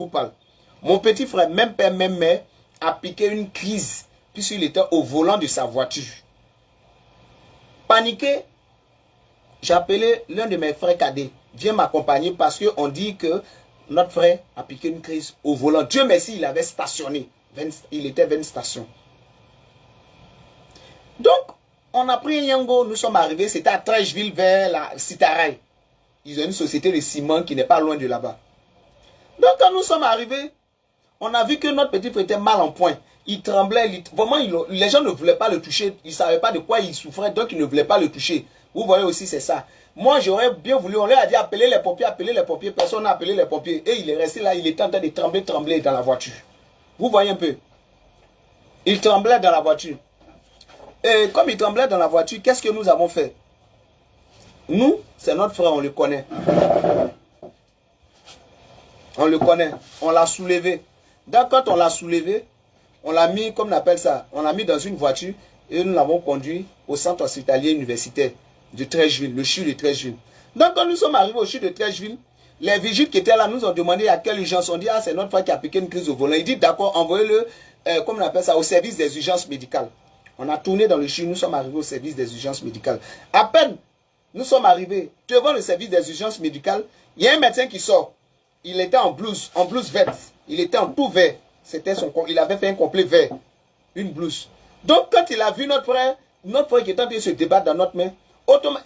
vous parle. Mon petit frère, même père, même mère, a piqué une crise puisqu'il était au volant de sa voiture. Paniqué, j'ai appelé l'un de mes frères cadets. Viens m'accompagner parce qu'on dit que notre frère a piqué une crise au volant. Dieu merci, il avait stationné. Il était 20 stations. Donc, on a pris un Yango, nous sommes arrivés, c'était à Trècheville vers la Citaraï. Ils ont une société de ciment qui n'est pas loin de là-bas. Donc, quand nous sommes arrivés, on a vu que notre petit frère était mal en point. Il tremblait, vraiment, les gens ne voulaient pas le toucher. Ils ne savaient pas de quoi il souffrait, donc ils ne voulaient pas le toucher. Vous voyez aussi, c'est ça. Moi, j'aurais bien voulu, on leur a dit appeler les pompiers, personne n'a appelé les pompiers. Et il est resté là, il était en train de trembler dans la voiture. Vous voyez un peu. Il tremblait dans la voiture. Et comme il tremblait dans la voiture, qu'est-ce que nous avons fait? Nous, c'est notre frère, on le connaît. On le connaît. On l'a soulevé. Donc, quand on l'a soulevé, on l'a mis, comme on appelle ça, on l'a mis dans une voiture et nous l'avons conduit au centre hospitalier universitaire de Trècheville, le CHU de Trècheville. Donc, quand nous sommes arrivés au CHU de Trècheville, les vigiles qui étaient là nous ont demandé à quelle urgence. On dit, ah, c'est notre frère qui a piqué une crise au volant. Il dit, d'accord, envoyez-le, comme on appelle ça, au service des urgences médicales. On a tourné dans le CHU, nous sommes arrivés au service des urgences médicales. À peine, nous sommes arrivés devant le service des urgences médicales, il y a un médecin qui sort. Il était en blouse verte. Il était en tout vert. Il avait fait un complet vert. Une blouse. Donc, quand il a vu notre frère qui est en train de se débattre dans notre main,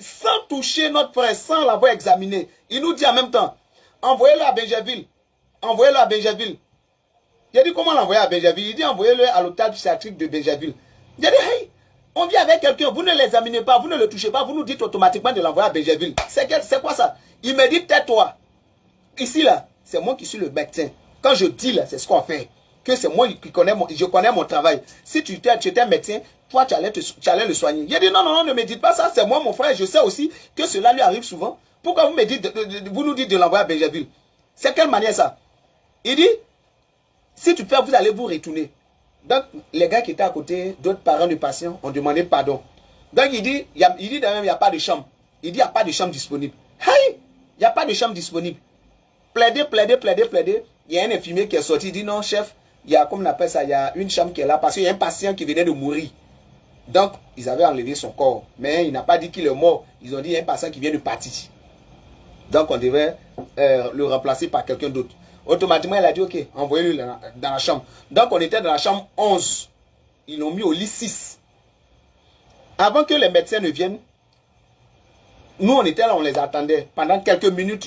sans toucher notre frère, sans l'avoir examiné, il nous dit en même temps, envoyez-le à Benjerville. Envoyez-le à Benjerville. Il a dit, comment l'envoyer à Benjerville? Il dit, envoyez-le à l'hôpital psychiatrique de Benjerville. Il a dit, hey, on vient avec quelqu'un, vous ne l'examinez pas, vous ne le touchez pas, vous nous dites automatiquement de l'envoyer à Benjerville. C'est quoi ça? Il me dit, tais-toi. Ici, là, c'est moi qui suis le médecin. Quand je dis, là, c'est ce qu'on fait. Que c'est moi qui connais je connais mon travail. Si tu étais médecin, toi, tu allais le soigner. Il a dit, non, non, non, ne me dites pas ça, c'est moi, mon frère. Je sais aussi que cela lui arrive souvent. Pourquoi vous nous dites de l'envoyer à Benjerville? C'est quelle manière ça? Il dit, si tu fais, vous allez vous retourner. Donc, les gars qui étaient à côté, d'autres parents du patient, ont demandé pardon. Donc, il dit d'ailleurs, il n'y a pas de chambre. Il dit, il n'y a pas de chambre disponible. Hey, il n'y a pas de chambre disponible. Plaider. Il y a un infirmier qui est sorti, il dit non, chef, il y a, comme on appelle ça, il y a une chambre qui est là parce qu'il y a un patient qui venait de mourir. Donc, ils avaient enlevé son corps. Mais il n'a pas dit qu'il est mort. Ils ont dit il y a un patient qui vient de partir. Donc, on devait le remplacer par quelqu'un d'autre. Automatiquement, il a dit ok, envoyez-le dans la chambre. Donc, on était dans la chambre 11. Ils l'ont mis au lit 6. Avant que les médecins ne viennent, nous, on était là, on les attendait pendant quelques minutes,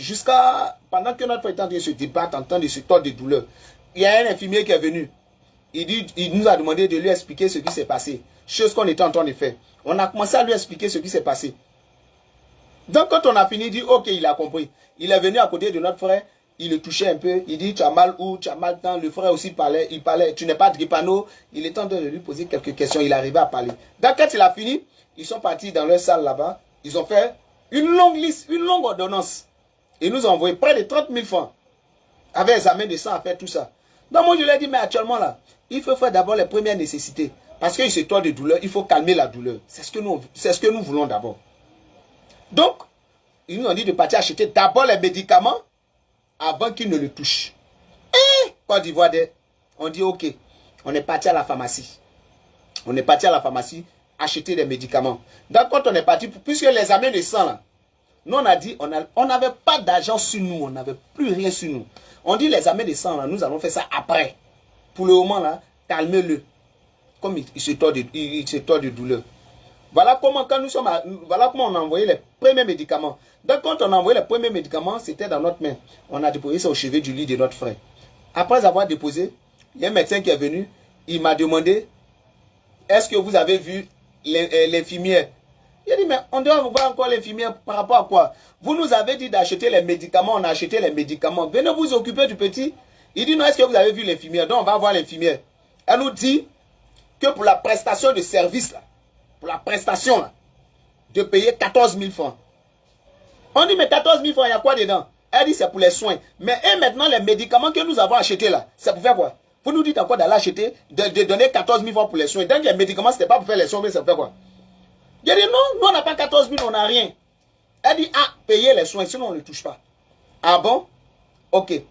pendant que notre frère était en train de se débattre, en train de se tordre de douleur. Il y a un infirmier qui est venu. Il nous a demandé de lui expliquer ce qui s'est passé. Chose qu'on était en train de faire. On a commencé à lui expliquer ce qui s'est passé. Donc, quand on a fini, il dit, ok, il a compris. Il est venu à côté de notre frère, il le touchait un peu. Il dit, tu as mal où, tu as mal tant. Le frère aussi parlait, tu n'es pas dripano. Il est en train de lui poser quelques questions. Il arrivait à parler. Donc, quand il a fini, ils sont partis dans leur salle là-bas. Ils ont fait une longue liste, une longue ordonnance. Ils nous ont envoyé près de 30 000 francs. Avec examen de sang à faire tout ça. Donc moi je lui ai dit, mais actuellement là, il faut faire d'abord les premières nécessités. Parce qu'il se tord de douleur, il faut calmer la douleur. C'est ce que nous voulons d'abord. Donc, ils nous ont dit de partir acheter d'abord les médicaments avant qu'ils ne le touchent. Et Côte d'Ivoire, on dit ok, on est parti à la pharmacie. On est parti à la pharmacie acheter des médicaments. Donc quand on est parti, puisque l'examen de sang là, nous on a dit, on n'avait pas d'argent sur nous, on n'avait plus rien sur nous. On dit l'examen de sang là, nous allons faire ça après. Pour le moment là, calmez-le. Comme il se tord de douleur. Voilà comment on a envoyé les premiers médicaments. Donc quand on a envoyé les premiers médicaments, c'était dans notre main. On a déposé ça au chevet du lit de notre frère. Après avoir déposé, il y a un médecin qui est venu, il m'a demandé, est-ce que vous avez vu l'infirmière? Il a dit, mais on doit voir encore l'infirmière par rapport à quoi? Vous nous avez dit d'acheter les médicaments, on a acheté les médicaments. Venez vous occuper du petit. Il dit, non, est-ce que vous avez vu l'infirmière? Donc on va voir l'infirmière. Elle nous dit que pour la prestation de service, là, pour la prestation, là, de payer 14 000 francs. On dit, mais 14 000 francs, il y a quoi dedans? Elle dit, c'est pour les soins. Mais et maintenant, les médicaments que nous avons achetés là, c'est pour faire quoi? Vous nous dites encore d'aller acheter, de donner 14 000 francs pour les soins. Donc les médicaments, ce n'était pas pour faire les soins, mais c'est pour faire quoi? J'ai dit, non, nous on n'a pas 14 000, on n'a rien. Elle dit, ah, payez les soins, sinon on ne les touche pas. Ah bon? Ok.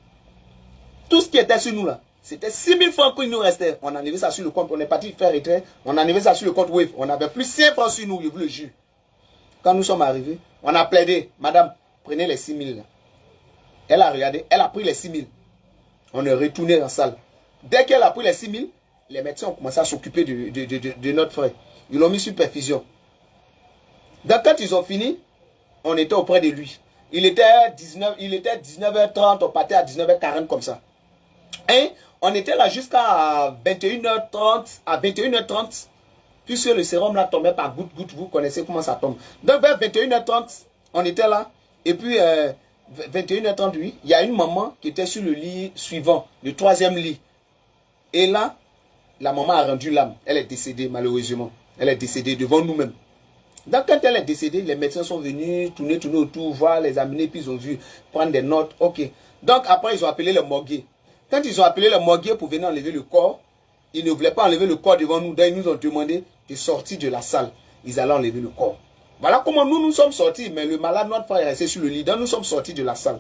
Tout ce qui était sur nous là, c'était 6 000 francs qu'il nous restait. On a enlevé ça sur le compte, on est parti faire retrait, on a enlevé ça sur le compte Wave. On avait plus 5 francs sur nous, je vous le jure. Quand nous sommes arrivés, on a plaidé, madame, prenez les 6 000 là. Elle a regardé, elle a pris les 6 000. On est retourné dans la salle. Dès qu'elle a pris les 6 000, les médecins ont commencé à s'occuper de notre frère. Ils l'ont mis sur perfusion. Donc quand ils ont fini, on était auprès de lui. Il était 19h30, on partait à 19h40 comme ça. Et on était là jusqu'à 21h30, à 21h30, puisque le sérum là tombait par goutte, vous connaissez comment ça tombe. Donc vers 21h30, on était là, et puis 21h30, oui, il y a une maman qui était sur le lit suivant, le 3e lit. Et là, la maman a rendu l'âme. Elle est décédée malheureusement. Elle est décédée devant nous-mêmes. Donc quand elle est décédée, les médecins sont venus tourner autour, voir, les amener, puis ils ont vu, prendre des notes. Ok. Donc après, ils ont appelé le morguier. Quand ils ont appelé le morguier pour venir enlever le corps, ils ne voulaient pas enlever le corps devant nous. Donc ils nous ont demandé de sortir de la salle. Ils allaient enlever le corps. Voilà comment nous sommes sortis. Mais le malade, notre frère est resté sur le lit. Donc nous sommes sortis de la salle.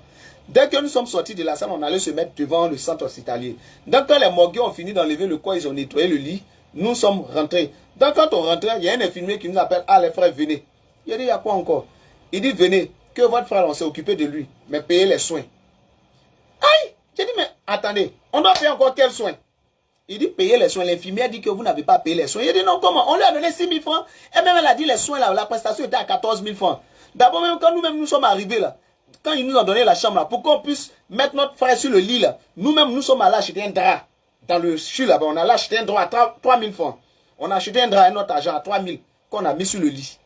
Dès que nous sommes sortis de la salle, on allait se mettre devant le centre hospitalier. Donc quand les morguiers ont fini d'enlever le corps, ils ont nettoyé le lit. Nous sommes rentrés. Donc quand on rentrait, il y a un infirmier qui nous appelle. Ah, les frères, venez. Il a dit, il y a quoi encore? Il dit, venez, que votre frère, on s'est occupé de lui. Mais payez les soins. Aïe! J'ai dit, mais attendez, on doit payer encore quels soins? Il dit, payez les soins. L'infirmière dit que vous n'avez pas payé les soins. Il dit, non, comment? On lui a donné 6 000 francs. Et même elle a dit, les soins, là, la prestation était à 14 000 francs. D'abord, même quand nous-mêmes nous sommes arrivés là, quand ils nous ont donné la chambre là, pour qu'on puisse mettre notre frère sur le lit là, nous-mêmes, nous sommes allés acheter un drap. Dans le CHU là-bas, on a acheté un drap à 3 000 francs. On a acheté un drap à notre argent à 3 000 qu'on a mis sur le lit.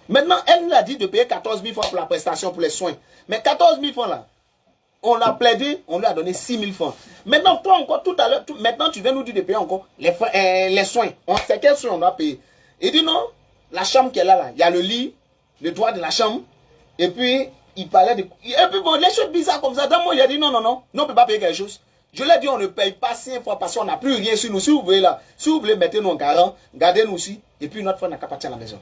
Maintenant, elle nous a dit de payer 14 000 francs pour la prestation, pour les soins. Mais 14 000 francs là, on l'a plaidé, on lui a donné 6 000 francs. Maintenant, toi encore, tout à l'heure, maintenant tu viens nous dire de payer encore les soins. On sait quels soins on doit payer. Il dit non, la chambre qu'elle a là, il y a le lit, le droit de la chambre, et puis il parlait de... Et puis bon, les choses bizarres comme ça, dans moi, il a dit non, on ne peut pas payer quelque chose. Je lui ai dit, on ne paye pas 5 fois parce qu'on n'a plus rien sur nous. Si vous voulez là, si vous voulez, mettez-nous en garant, gardez-nous aussi, et puis notre frère n'a qu'à partir à la maison.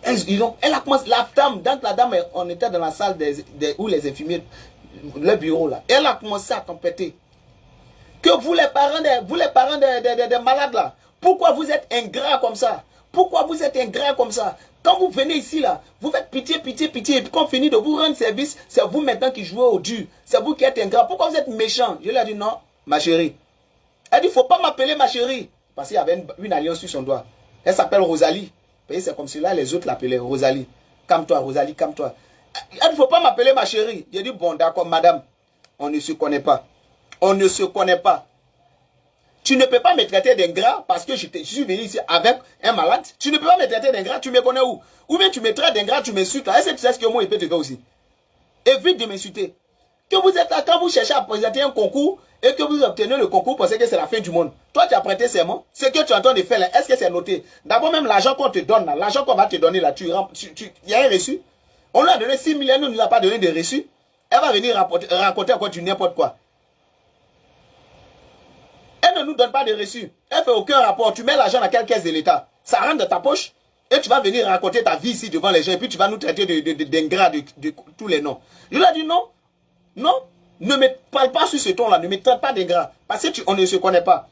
Elle a commencé, la dame, donc la dame, on était dans la salle où les infirmiers, le bureau là, elle a commencé à tempêter. Que vous les parents des malades là, pourquoi vous êtes ingrats comme ça? Pourquoi vous êtes ingrats comme ça? Quand vous venez ici là, vous faites pitié, et puis quand on finit de vous rendre service, c'est vous maintenant qui jouez au dur. C'est vous qui êtes ingrat. Pourquoi vous êtes méchant? Je lui ai dit non, ma chérie. Elle dit, il ne faut pas m'appeler ma chérie. Parce qu'il y avait une alliance sur son doigt. Elle s'appelle Rosalie. C'est comme si là, les autres l'appelaient Rosalie. Calme-toi, Rosalie, calme-toi. Elle dit, il ne faut pas m'appeler ma chérie. J'ai dit, bon, d'accord, madame, on ne se connaît pas. On ne se connaît pas. Tu ne peux pas me traiter d'ingrat parce que je suis venu ici avec un malade. Tu ne peux pas me traiter d'ingrat, tu me connais où? Ou bien tu me traites d'ingrat, tu m'insultes. Est-ce que tu sais ce que moi, il peut te faire aussi? Évite de m'insulter. Que vous êtes là, quand vous cherchez à présenter un concours et que vous obtenez le concours, pensez que c'est la fin du monde. Toi, tu as prêté serment. Ce que tu es en train de faire là, est-ce que c'est noté? D'abord, même l'argent qu'on te donne là, l'argent qu'on va te donner là, il y a un reçu. On lui a donné 6 millions, elle ne nous a pas donné de reçu. Elle va venir raconter encore du n'importe quoi. Elle ne nous donne pas de reçu. Elle ne fait aucun rapport. Tu mets l'argent dans quelle caisse de l'État? Ça rentre dans ta poche et tu vas venir raconter ta vie ici devant les gens et puis tu vas nous traiter d'ingrats de tous les noms. Je lui ai dit non. Non. Ne me parle pas sur ce ton-là. Ne me traite pas d'ingrat. Parce qu'on ne se connaît pas.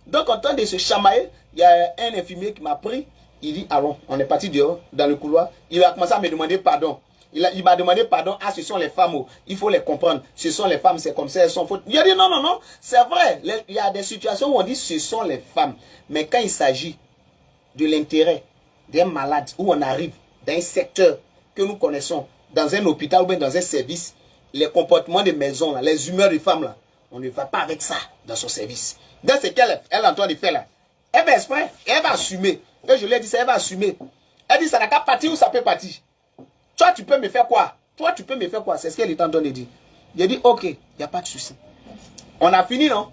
Donc en train de se chamailler, il y a un infirmier qui m'a pris. Il dit allons, on est parti dehors dans le couloir. Il a commencé à me demander pardon. Il m'a demandé pardon. Ah, ce sont les femmes. Il faut les comprendre. Ce sont les femmes, c'est comme ça, elles sont fautes. Il a dit non. C'est vrai. Il y a des situations où on dit ce sont les femmes. Mais quand il s'agit de l'intérêt d'un malade, où on arrive dans un secteur que nous connaissons, dans un hôpital ou bien dans un service, les comportements des maisons, là, les humeurs des femmes, là, on ne va pas avec ça dans son service. Dans ce qu'elle est en train de faire là. Elle va exprès, elle va assumer. Et je lui ai dit ça, elle va assumer. Elle dit ça n'a qu'à partir ou ça peut partir. Toi, tu peux me faire quoi? Toi, tu peux me faire quoi? C'est ce qu'elle est en train de dire. J'ai dit, ok, il n'y a pas de souci. On a fini, non?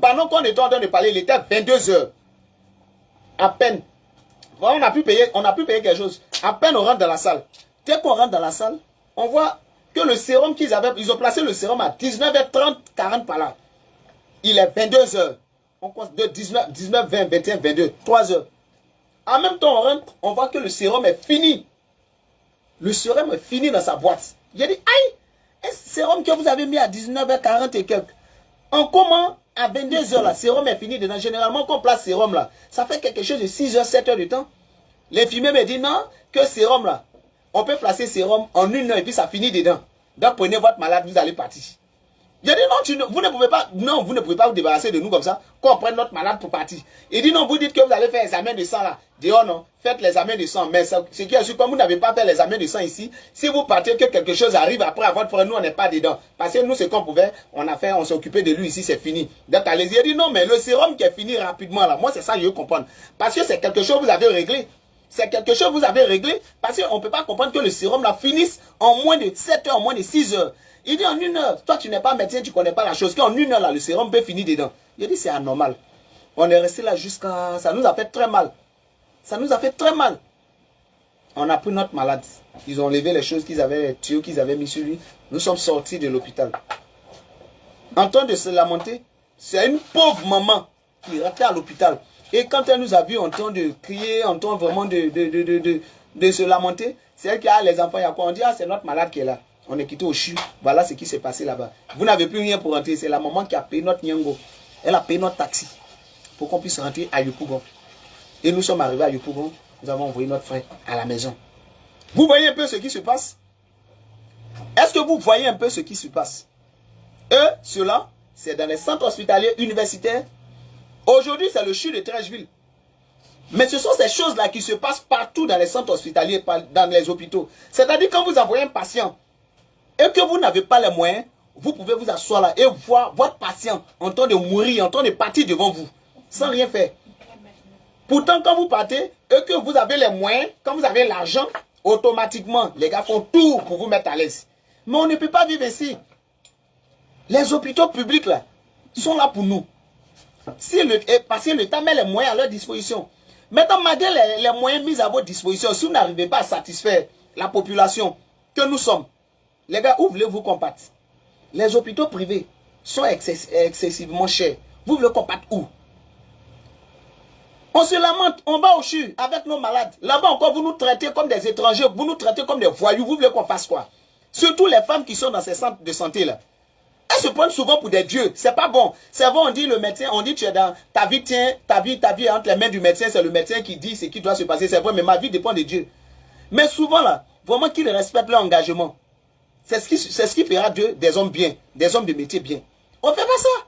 Pendant qu'on était en train de parler, il était 22 heures. À peine. Bon, on a pu payer quelque chose. À peine on rentre dans la salle. Dès qu'on rentre dans la salle, on voit que le sérum qu'ils avaient, ils ont placé le sérum à 19h30, 40 par là. Il est 22 heures. On compte de 19, 20, 21, 22, 3 heures. En même temps, on rentre, on voit que le sérum est fini. Le sérum est fini dans sa boîte. J'ai dit, aïe, un sérum que vous avez mis à 19h40 et quelques. En comment, à 22h, là, sérum est fini dedans. Généralement, quand on place sérum, là, ça fait quelque chose de 6h, 7h de temps. L'infirmier me dit non, que sérum, là, on peut placer sérum en 1 heure et puis ça finit dedans. Donc, prenez votre malade, vous allez partir. J'ai dit non, vous ne pouvez pas, non, vous ne pouvez pas vous débarrasser de nous comme ça, qu'on prenne notre malade pour partir. Il dit non, vous dites que vous allez faire l'examen de sang là. Je dis oh non, faites l'examen de sang. Mais ce qui est sûr, comme vous n'avez pas fait l'examen de sang ici, si vous partez que quelque chose arrive après à votre frère, nous on n'est pas dedans. Parce que nous, ce qu'on pouvait, on s'est occupé de lui ici, c'est fini. Donc allez-y, il dit non, mais le sérum qui est fini rapidement là, moi c'est ça, je veux comprendre. Parce que c'est quelque chose que vous avez réglé. C'est quelque chose que vous avez réglé. Parce qu'on ne peut pas comprendre que le sérum là finisse en moins de 7 heures, en moins de 6 heures. Il dit en 1 heure, toi tu n'es pas médecin, tu ne connais pas la chose, qu'en 1 heure là, le sérum peut finir dedans. Il dit c'est anormal. On est resté là jusqu'à... Ça nous a fait très mal. Ça nous a fait très mal. On a pris notre malade. Ils ont enlevé les choses qu'ils avaient, les tuyaux qu'ils avaient mis sur lui. Nous sommes sortis de l'hôpital. En train de se lamenter, c'est une pauvre maman qui restait à l'hôpital. Et quand elle nous a vu en train de crier, en train vraiment de se lamenter, c'est elle qui a les enfants. Il y a quoi? On dit, ah, c'est notre malade qui est là. On est quitté au CHU. Voilà ce qui s'est passé là-bas. Vous n'avez plus rien pour rentrer. C'est la maman qui a payé notre Nyango. Elle a payé notre taxi pour qu'on puisse rentrer à Yopougon. Et nous sommes arrivés à Yopougon. Nous avons envoyé notre frère à la maison. Vous voyez un peu ce qui se passe? Est-ce que vous voyez un peu ce qui se passe? Eux, ceux-là, c'est dans les centres hospitaliers universitaires. Aujourd'hui, c'est le CHU de Trècheville. Mais ce sont ces choses-là qui se passent partout dans les centres hospitaliers, dans les hôpitaux. C'est-à-dire quand vous envoyez un patient et que vous n'avez pas les moyens, vous pouvez vous asseoir là et voir votre patient en train de mourir, en train de partir devant vous, sans rien faire. Pourtant, quand vous partez et que vous avez les moyens, quand vous avez l'argent, automatiquement, les gars font tout pour vous mettre à l'aise. Mais on ne peut pas vivre ici. Les hôpitaux publics là sont là pour nous. Parce que l'État met les moyens à leur disposition. Maintenant, malgré les moyens mis à votre disposition, si vous n'arrivez pas à satisfaire la population que nous sommes, les gars, où voulez-vous qu'on parte? Les hôpitaux privés sont excessivement chers. Vous voulez qu'on parte où? On se lamente, on va au CHU avec nos malades. Là-bas encore, vous nous traitez comme des étrangers, vous nous traitez comme des voyous. Vous voulez qu'on fasse quoi? Surtout les femmes qui sont dans ces centres de santé là. Elles se prennent souvent pour des dieux. C'est pas bon. C'est bon, on dit le médecin, on dit tu es dans ta vie, tiens, ta vie entre les mains du médecin, c'est le médecin qui dit ce qui doit se passer. C'est vrai, mais ma vie dépend de Dieu. Mais souvent là, vraiment qu'ils respectent leur engagement. C'est ce qui fera d'eux des hommes bien, des hommes de métier bien. On ne fait pas ça.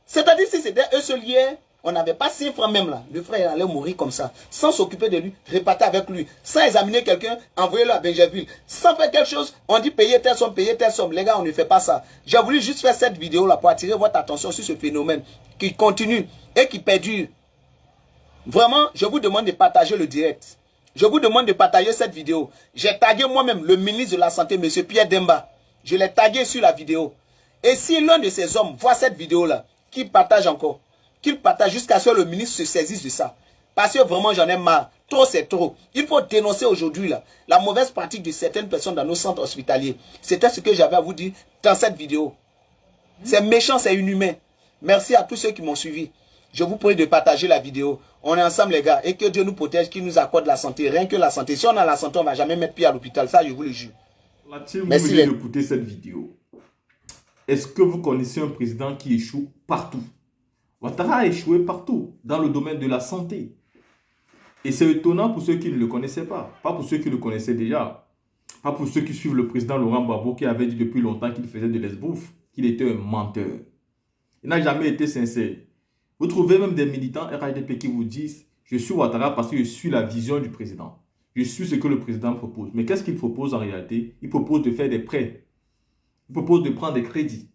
C'est-à-dire si c'était eux seuls hier, on n'avait pas 6 francs même là. Le frère allait mourir comme ça, sans s'occuper de lui, repartir avec lui, sans examiner quelqu'un, envoyer-le à Benjerville. Sans faire quelque chose, on dit payer telle somme, payer telle somme. Les gars, on ne fait pas ça. J'ai voulu juste faire cette vidéo là pour attirer votre attention sur ce phénomène qui continue et qui perdure. Vraiment, je vous demande de partager le direct. Je vous demande de partager cette vidéo. J'ai tagué moi-même le ministre de la Santé, M. Pierre Demba. Je l'ai tagué sur la vidéo. Et si l'un de ces hommes voit cette vidéo-là, qu'il partage encore, qu'il partage jusqu'à ce que le ministre se saisisse de ça. Parce que vraiment, j'en ai marre. Trop, c'est trop. Il faut dénoncer aujourd'hui la mauvaise pratique de certaines personnes dans nos centres hospitaliers. C'était ce que j'avais à vous dire dans cette vidéo. C'est méchant, c'est inhumain. Merci à tous ceux qui m'ont suivi. Je vous prie de partager la vidéo. On est ensemble les gars. Et que Dieu nous protège, qu'il nous accorde la santé. Rien que la santé. Si on a la santé, on ne va jamais mettre pied à l'hôpital. Ça, je vous le jure. Merci d'écouter cette vidéo. Est-ce que vous connaissez un président qui échoue partout? Ouattara a échoué partout dans le domaine de la santé. Et c'est étonnant pour ceux qui ne le connaissaient pas. Pas pour ceux qui le connaissaient déjà. Pas pour ceux qui suivent le président Laurent Gbagbo qui avait dit depuis longtemps qu'il faisait de l'esbouffe, qu'il était un menteur. Il n'a jamais été sincère. Vous trouvez même des militants RHDP qui vous disent « Je suis Ouattara parce que je suis la vision du président. Je suis ce que le président propose. » Mais qu'est-ce qu'il propose en réalité? Il propose de faire des prêts. Il propose de prendre des crédits.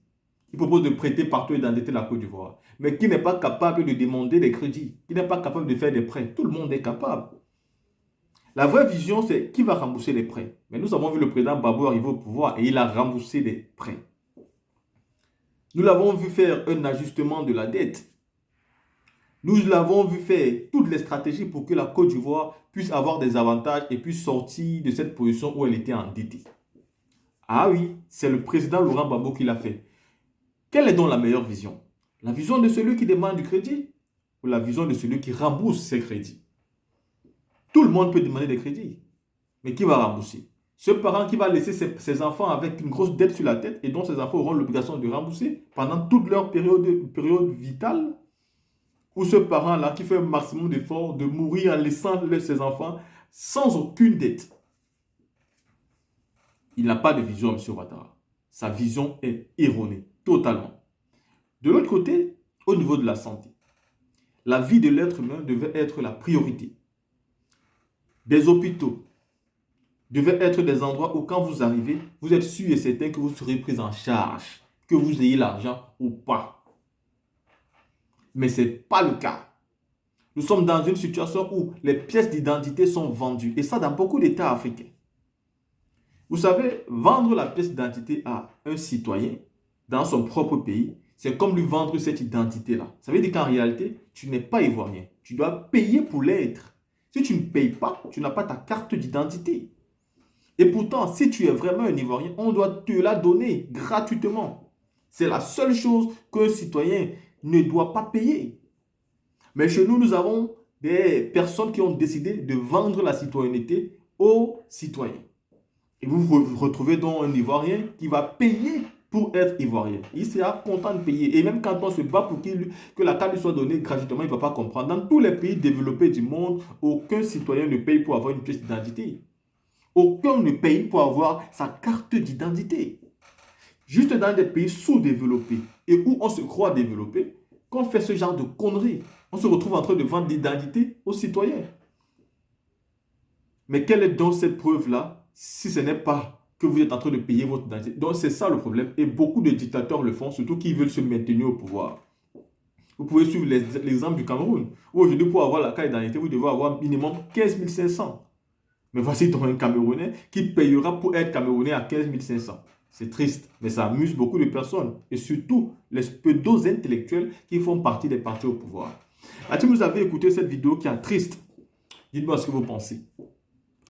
Il propose de prêter partout et d'endetter la Côte d'Ivoire. Mais qui n'est pas capable de demander des crédits? Qui n'est pas capable de faire des prêts? Tout le monde est capable. La vraie vision, c'est qui va rembourser les prêts. Mais nous avons vu le président Gbagbo arriver au pouvoir et il a remboursé des prêts. Nous l'avons vu faire un ajustement de la dette. Nous l'avons vu faire toutes les stratégies pour que la Côte d'Ivoire puisse avoir des avantages et puisse sortir de cette position où elle était endettée. Ah oui, c'est le président Laurent Gbagbo qui l'a fait. Quelle est donc la meilleure vision? La vision de celui qui demande du crédit ou la vision de celui qui rembourse ses crédits? Tout le monde peut demander des crédits. Mais qui va rembourser? Ce parent qui va laisser ses enfants avec une grosse dette sur la tête et dont ses enfants auront l'obligation de rembourser pendant toute leur période vitale, ou ce parent-là qui fait un maximum d'efforts de mourir en laissant ses enfants sans aucune dette. Il n'a pas de vision, M. Ouattara. Sa vision est erronée, totalement. De l'autre côté, au niveau de la santé, la vie de l'être humain devait être la priorité. Des hôpitaux devaient être des endroits où quand vous arrivez, vous êtes sûr et certain que vous serez pris en charge, que vous ayez l'argent ou pas. Mais ce n'est pas le cas. Nous sommes dans une situation où les pièces d'identité sont vendues, et ça dans beaucoup d'États africains. Vous savez, vendre la pièce d'identité à un citoyen dans son propre pays, c'est comme lui vendre cette identité-là. Ça veut dire qu'en réalité, tu n'es pas ivoirien. Tu dois payer pour l'être. Si tu ne payes pas, tu n'as pas ta carte d'identité. Et pourtant, si tu es vraiment un Ivoirien, on doit te la donner gratuitement. C'est la seule chose qu'un citoyen ne doit pas payer. Mais chez nous, nous avons des personnes qui ont décidé de vendre la citoyenneté aux citoyens. Et vous vous retrouvez donc un Ivoirien qui va payer pour être Ivoirien. Il sera content de payer. Et même quand on se bat pour que la carte lui soit donnée gratuitement, il ne va pas comprendre. Dans tous les pays développés du monde, aucun citoyen ne paye pour avoir une pièce d'identité. Aucun ne paye pour avoir sa carte d'identité. Juste dans des pays sous-développés et où on se croit développé, qu'on fait ce genre de conneries. On se retrouve en train de vendre l'identité aux citoyens. Mais quelle est donc cette preuve-là si ce n'est pas que vous êtes en train de payer votre identité? Donc c'est ça le problème. Et beaucoup de dictateurs le font, surtout qui veulent se maintenir au pouvoir. Vous pouvez suivre l'exemple du Cameroun. Où aujourd'hui, pour avoir la carte d'identité, vous devez avoir minimum 15 500. Mais voici donc un Camerounais qui payera pour être Camerounais à 15 500. C'est triste, mais ça amuse beaucoup de personnes. Et surtout, les pseudo intellectuels qui font partie des partis au pouvoir. Si vous avez écouté cette vidéo qui est triste, dites-moi ce que vous pensez.